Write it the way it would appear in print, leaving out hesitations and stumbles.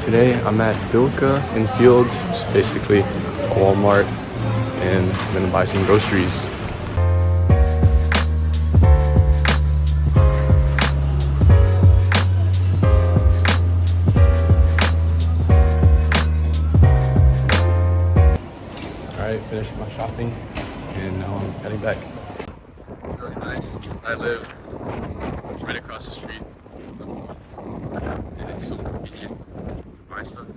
today I'm at Bilka in Fields, just basically a Walmart, and I'm gonna buy some groceries. Alright, finished my shopping and now I'm heading back. Really nice. I live right across the street from the mall, and it's so convenient to buy stuff.